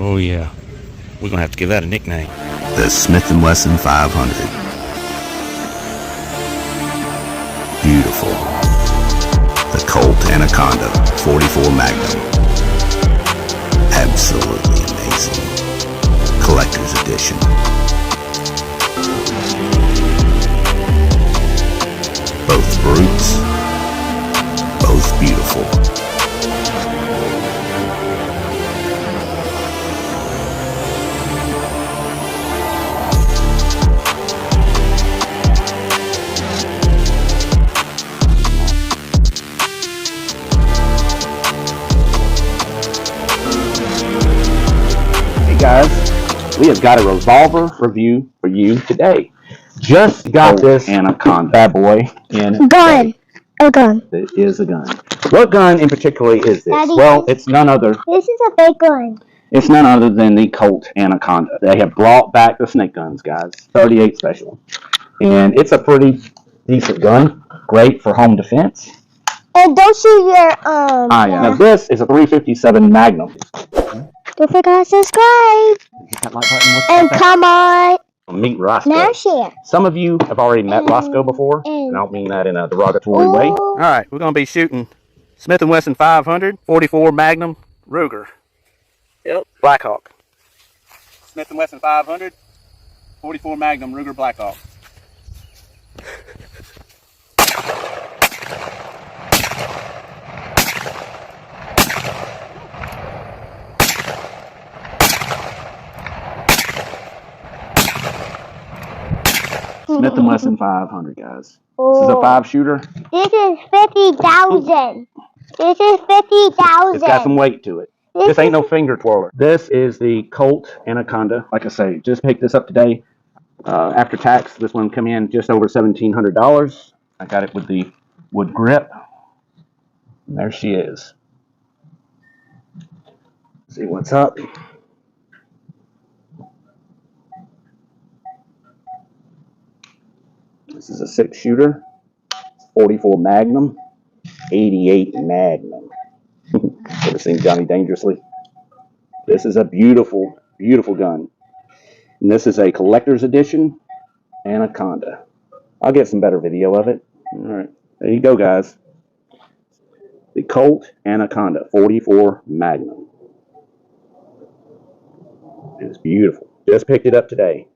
Oh yeah, we're gonna have to give that a nickname. The Smith & Wesson 500. Beautiful. The Colt Anaconda 44 Magnum. Absolutely amazing. Collector's edition. Both brutes, both beautiful. Hey guys, we have got a Revolver review for you today. Just got this Anaconda bad boy in gun. A gun. It is a gun. What gun in particular is this? Daddy, well, it's none other. This is a big gun. It's none other than the Colt Anaconda. They have brought back the snake guns, guys. 38 special, and it's a pretty decent gun. Great for home defense. And don't shoot your Now this is a 357 Magnum. Don't forget to subscribe. Hit that like button. And come on. Meet Roscoe. Now share. Some of you have already met Roscoe before, and I don't mean that in a derogatory way. All right, we're gonna be shooting Smith & Wesson 500 44 Magnum Ruger. Yep, Blackhawk. Smith & Wesson 500 44 Magnum Ruger Blackhawk. Smith & Wesson 500, guys. This is a 5-shooter. This is 50,000. This is 50,000. It's got some weight to it. This ain't no finger twirler. This is the Colt Anaconda. Like I say, just picked this up today. After tax, this one come in just over $1,700. I got it with the wood grip. And there she is. See what's up. This is a 6-shooter, 44 Magnum, 88 Magnum. Ever seen Johnny Dangerously? This is a beautiful, beautiful gun. And this is a collector's edition Anaconda. I'll get some better video of it. All right, there you go, guys. The Colt Anaconda 44 Magnum. It's beautiful. Just picked it up today.